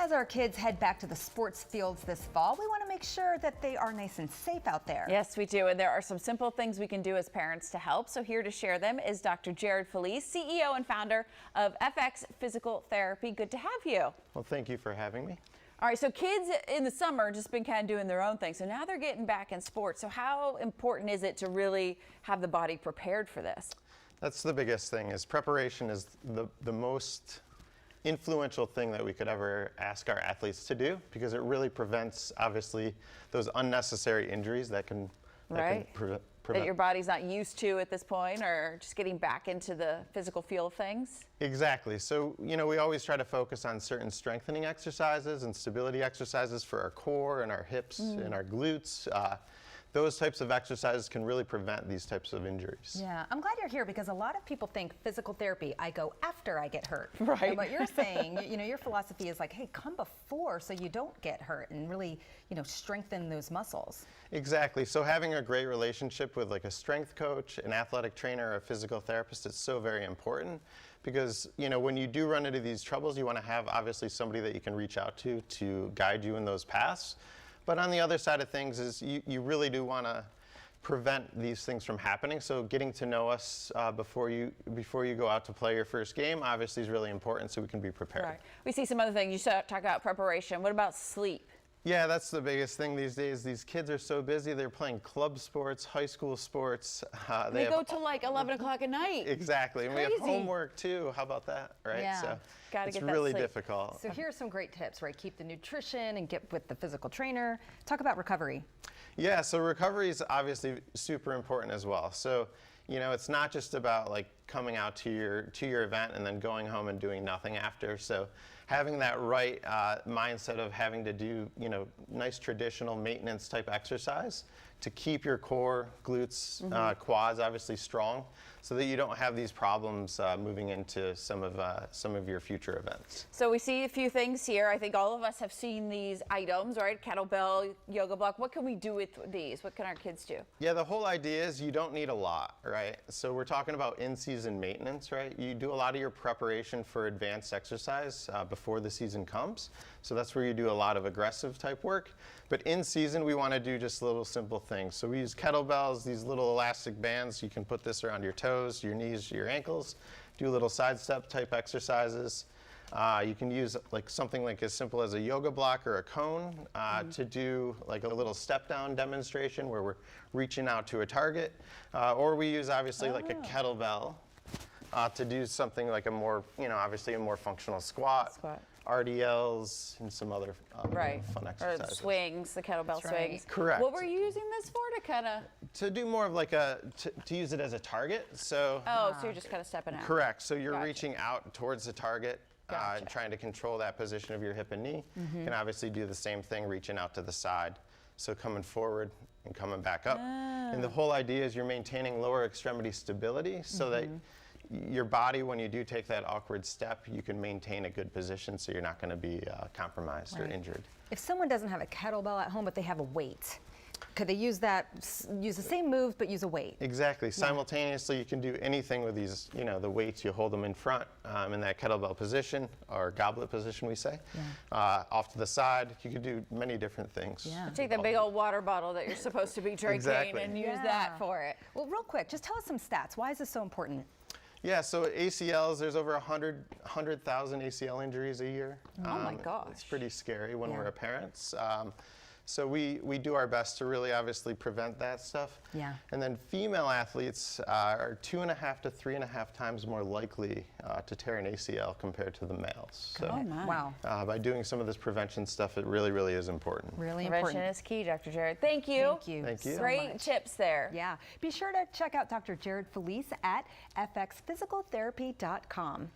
As our kids head back to the sports fields this fall, we want to make sure that they are nice and safe out there. Yes, we do. And there are some simple things we can do as parents to help. So here to share them is Dr. Jerod Felice, CEO and founder of FX Physical Therapy. Good to have you. Well, thank you for having me. All right, so kids in the summer just been kind of doing their own thing. So now they're getting back in sports. So how important is it to really have the body prepared for this? That's the biggest thing, is preparation is the most influential thing that we could ever ask our athletes to do, because it really prevents, obviously, those unnecessary injuries that can, prevent. That your body's not used to at this point, or just getting back into the physical feel of things? Exactly. So, we always try to focus on certain strengthening exercises and stability exercises for our core and our hips and our glutes. Those types of exercises can really prevent these types of injuries. Yeah, I'm glad you're here, because a lot of people think physical therapy, I go after I get hurt. Right. And what you're saying, your philosophy is like, hey, come before so you don't get hurt and really, strengthen those muscles. Exactly. So having a great relationship with like a strength coach, an athletic trainer, or a physical therapist is so very important, because, when you do run into these troubles, you want to have obviously somebody that you can reach out to guide you in those paths. But on the other side of things is you really do want to prevent these things from happening. So getting to know us before you go out to play your first game obviously is really important, so we can be prepared. Right. We see some other things. You talk about preparation. What about sleep? Yeah, that's the biggest thing these days. These kids are so busy. They're playing club sports, high school sports. They go till like 11 o'clock at night. Exactly. And we have homework too. How about that, right? Yeah. So Gotta get that really sleep. difficult. So here are some great tips, right? Keep the nutrition and get with the physical trainer. Talk about recovery. Yeah, so recovery is obviously super important as well. So, it's not just about like coming out to your event and then going home and doing nothing after. So having that right mindset of having to do, nice traditional maintenance type exercise to keep your core, glutes, quads obviously strong, so that you don't have these problems moving into some of your future events. So we see a few things here. I think all of us have seen these items, right? Kettlebell, yoga block. What can we do with these? What can our kids do? Yeah, the whole idea is you don't need a lot, right? So we're talking about in-season maintenance, right? You do a lot of your preparation for advanced exercise before the season comes. So that's where you do a lot of aggressive type work. But in season, we want to do just little simple things. So we use kettlebells, these little elastic bands. You can put this around your toes, your knees, your ankles. Do little side step type exercises. You can use like something like as simple as a yoga block or a cone to do like a little step down demonstration where we're reaching out to a target. Or we use obviously like a kettlebell to do something like a more, obviously a more functional squat. RDLs and some other fun exercises. Or swings, the kettlebell swings. Correct. What were you using this for, to kind of? To do more of like to use it as a target. So. Oh, so you're just kind of stepping out. Correct. So you're reaching out towards the target. And trying to control that position of your hip and knee. You can obviously do the same thing, reaching out to the side. So coming forward and coming back up. And the whole idea is you're maintaining lower extremity stability so that your body, when you do take that awkward step, you can maintain a good position so you're not going to be compromised or injured. If someone doesn't have a kettlebell at home, but they have a weight, could they use the same moves but use a weight? Exactly. Simultaneously, you can do anything with these, the weights. You hold them in front in that kettlebell position, or goblet position, we say. Off to the side, you could do many different things. Take that big old water bottle that you're supposed to be drinking and use that for it. Well, real quick, just tell us some stats. Why is this so important? Yeah, so ACLs, there's over 100,000 ACL injuries a year. Oh my gosh. It's pretty scary when we're parents. So we do our best to really obviously prevent that stuff. Yeah. And then female athletes are 2.5 to 3.5 times more likely to tear an ACL compared to the males. So, wow. By doing some of this prevention stuff, it really, really is important. Really important. Prevention is key, Dr. Jerod. Thank you. Thank you. Thank you. Great tips there. Yeah. Be sure to check out Dr. Jerod Felice at fxphysicaltherapy.com.